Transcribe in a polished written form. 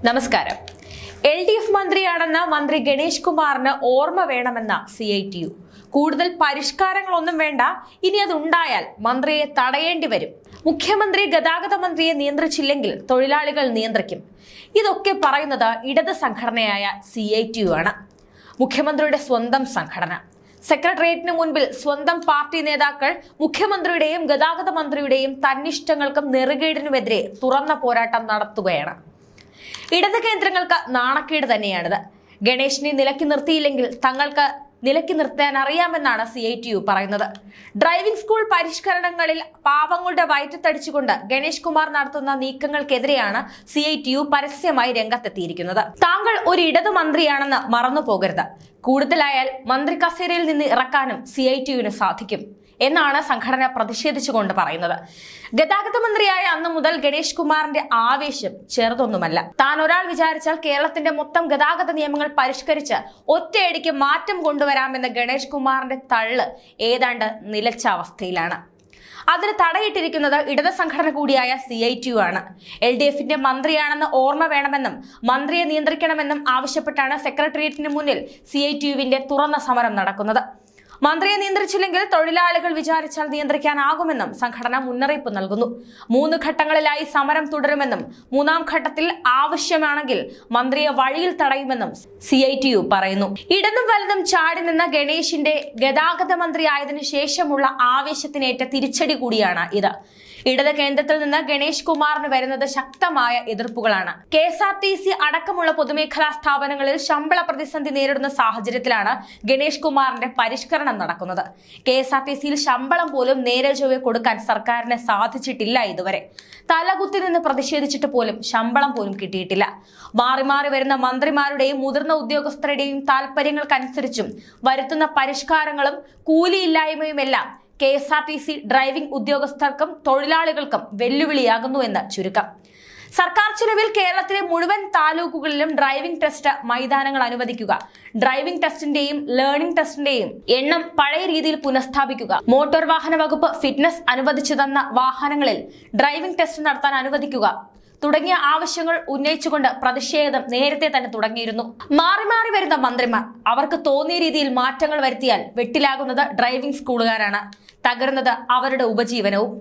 നമസ്കാരം. LDF മന്ത്രിയാണെന്ന മന്ത്രി ഗണേഷ് കുമാറിന് ഓർമ്മ വേണമെന്ന CITU. കൂടുതൽ പരിഷ്കാരങ്ങളൊന്നും വേണ്ട, ഇനി അതുണ്ടായാൽ മന്ത്രിയെ തടയേണ്ടി വരും. മുഖ്യമന്ത്രി ഗതാഗത മന്ത്രിയെ നിയന്ത്രിച്ചില്ലെങ്കിൽ തൊഴിലാളികൾ നിയന്ത്രിക്കും. ഇതൊക്കെ പറയുന്നത് ഇടത് സംഘടനയായ CITU ആണ്. മുഖ്യമന്ത്രിയുടെ സ്വന്തം സംഘടന. സെക്രട്ടേറിയറ്റിന് മുൻപിൽ സ്വന്തം പാർട്ടി നേതാക്കൾ മുഖ്യമന്ത്രിയുടെയും ഗതാഗത മന്ത്രിയുടെയും തന്നിഷ്ടങ്ങൾക്കും നെറുകേടിനുമെതിരെ തുറന്ന പോരാട്ടം നടത്തുകയാണ്. ഇടത് കേന്ദ്രങ്ങൾക്ക് നാണക്കേട് തന്നെയാണിത്. ഗണേഷിനെ നിലയ്ക്ക് നിർത്തിയില്ലെങ്കിൽ തങ്ങൾക്ക് നിലയ്ക്ക് നിർത്താൻ അറിയാമെന്നാണ് CITU പറയുന്നത്. ഡ്രൈവിംഗ് സ്കൂൾ പരിഷ്കരണങ്ങളിൽ പാവങ്ങളുടെ വയറ്റത്തടിച്ചുകൊണ്ട് ഗണേഷ് കുമാർ നടത്തുന്ന നീക്കങ്ങൾക്കെതിരെയാണ് CITU പരസ്യമായി രംഗത്തെത്തിയിരിക്കുന്നത്. താങ്കൾ ഒരു ഇടത് മന്ത്രിയാണെന്ന് മറന്നു പോകരുത്. കൂടുതലായാൽ മന്ത്രി കസേരയിൽ നിന്ന് ഇറക്കാനും CITUവിന് സാധിക്കും എന്നാണ് സംഘടന പ്രതിഷേധിച്ചുകൊണ്ട് പറയുന്നത്. ഗതാഗത മന്ത്രിയായ അന്ന് മുതൽ ഗണേഷ് കുമാറിന്റെ ആവേശം ചെറുതൊന്നുമല്ല. താൻ ഒരാൾ വിചാരിച്ചാൽ കേരളത്തിന്റെ മൊത്തം ഗതാഗത നിയമങ്ങൾ പരിഷ്കരിച്ച് ഒറ്റയടിക്ക് മാറ്റം കൊണ്ടുവരാമെന്ന ഗണേഷ് കുമാറിന്റെ തള്ള് ഏതാണ്ട് നിലച്ച അവസ്ഥയിലാണ്. അതിന് തടയിട്ടിരിക്കുന്നത് ഇടത് സംഘടന കൂടിയായ CITU ആണ്. LDFന്റെ മന്ത്രിയാണെന്ന് ഓർമ്മ വേണമെന്നും മന്ത്രിയെ നിയന്ത്രിക്കണമെന്നും ആവശ്യപ്പെട്ടാണ് സെക്രട്ടേറിയറ്റിന് മുന്നിൽ CITUവിന്റെ തുറന്ന സമരം നടക്കുന്നത്. മന്ത്രിയെ നിയന്ത്രിച്ചില്ലെങ്കിൽ തൊഴിലാളികൾ വിചാരിച്ചാൽ നിയന്ത്രിക്കാനാകുമെന്നും സംഘടന മുന്നറിയിപ്പ് നൽകുന്നു. 3 ഘട്ടങ്ങളിലായി സമരം തുടരുമെന്നും 3ാം ഘട്ടത്തിൽ ആവശ്യമാണെങ്കിൽ മന്ത്രിയെ വഴിയിൽ തടയുമെന്നും CITU പറയുന്നു. ഇടതും വലതും ചാടി നിന്ന ഗണേഷിന്റെ ഗതാഗത മന്ത്രി ആയതിനു ശേഷമുള്ള ആവേശത്തിനേറ്റ തിരിച്ചടി കൂടിയാണ് ഇത്. ഇടത് കേന്ദ്രത്തിൽ നിന്ന് ഗണേഷ് കുമാറിന് വരുന്നത് ശക്തമായ എതിർപ്പുകളാണ്. KSRTC അടക്കമുള്ള പൊതുമേഖലാ സ്ഥാപനങ്ങളിൽ ശമ്പള പ്രതിസന്ധി നേരിടുന്ന സാഹചര്യത്തിലാണ് ഗണേഷ് കുമാറിന്റെ പരിഷ്കരണം നടക്കുന്നത്. KSRTCയിൽ ശമ്പളം പോലും നേരെ ചൊവ്വെ കൊടുക്കാൻ സർക്കാരിന് സാധിച്ചിട്ടില്ല. ഇതുവരെ തലകുത്തി നിന്ന് പ്രതിഷേധിച്ചിട്ട് പോലും ശമ്പളം പോലും കിട്ടിയിട്ടില്ല. മാറി മാറി വരുന്ന മന്ത്രിമാരുടെയും മുതിർന്ന ഉദ്യോഗസ്ഥരുടെയും താല്പര്യങ്ങൾക്കനുസരിച്ചും വരുത്തുന്ന പരിഷ്കാരങ്ങളും കൂലിയില്ലായ്മയുമെല്ലാം KSRTC ഡ്രൈവിംഗ് ഉദ്യോഗസ്ഥർക്കും തൊഴിലാളികൾക്കും വെല്ലുവിളിയാകുന്നു എന്ന് ചുരുക്കം. സർക്കാർ ചിലവിൽ കേരളത്തിലെ മുഴുവൻ താലൂക്കുകളിലും ഡ്രൈവിംഗ് ടെസ്റ്റ് മൈതാനങ്ങൾ അനുവദിക്കുക, ഡ്രൈവിംഗ് ടെസ്റ്റിന്റെയും ലേണിംഗ് ടെസ്റ്റിന്റെയും എണ്ണം പഴയ രീതിയിൽ പുനഃസ്ഥാപിക്കുക, മോട്ടോർ വാഹന വകുപ്പ് ഫിറ്റ്നസ് അനുവദിച്ചു തന്ന വാഹനങ്ങളിൽ ഡ്രൈവിംഗ് ടെസ്റ്റ് നടത്താൻ അനുവദിക്കുക തുടങ്ങിയ ആവശ്യങ്ങൾ ഉന്നയിച്ചുകൊണ്ട് പ്രതിഷേധം നേരത്തെ തന്നെ തുടങ്ങിയിരുന്നു. മാറി മാറി വരുന്ന മന്ത്രിമാർ അവർക്ക് തോന്നിയ രീതിയിൽ മാറ്റങ്ങൾ വരുത്തിയാൽ വെട്ടിലാകുന്നത് ഡ്രൈവിംഗ് സ്കൂളുകാരാണ്, തകരുന്നത് അവരുടെ ഉപജീവനവും.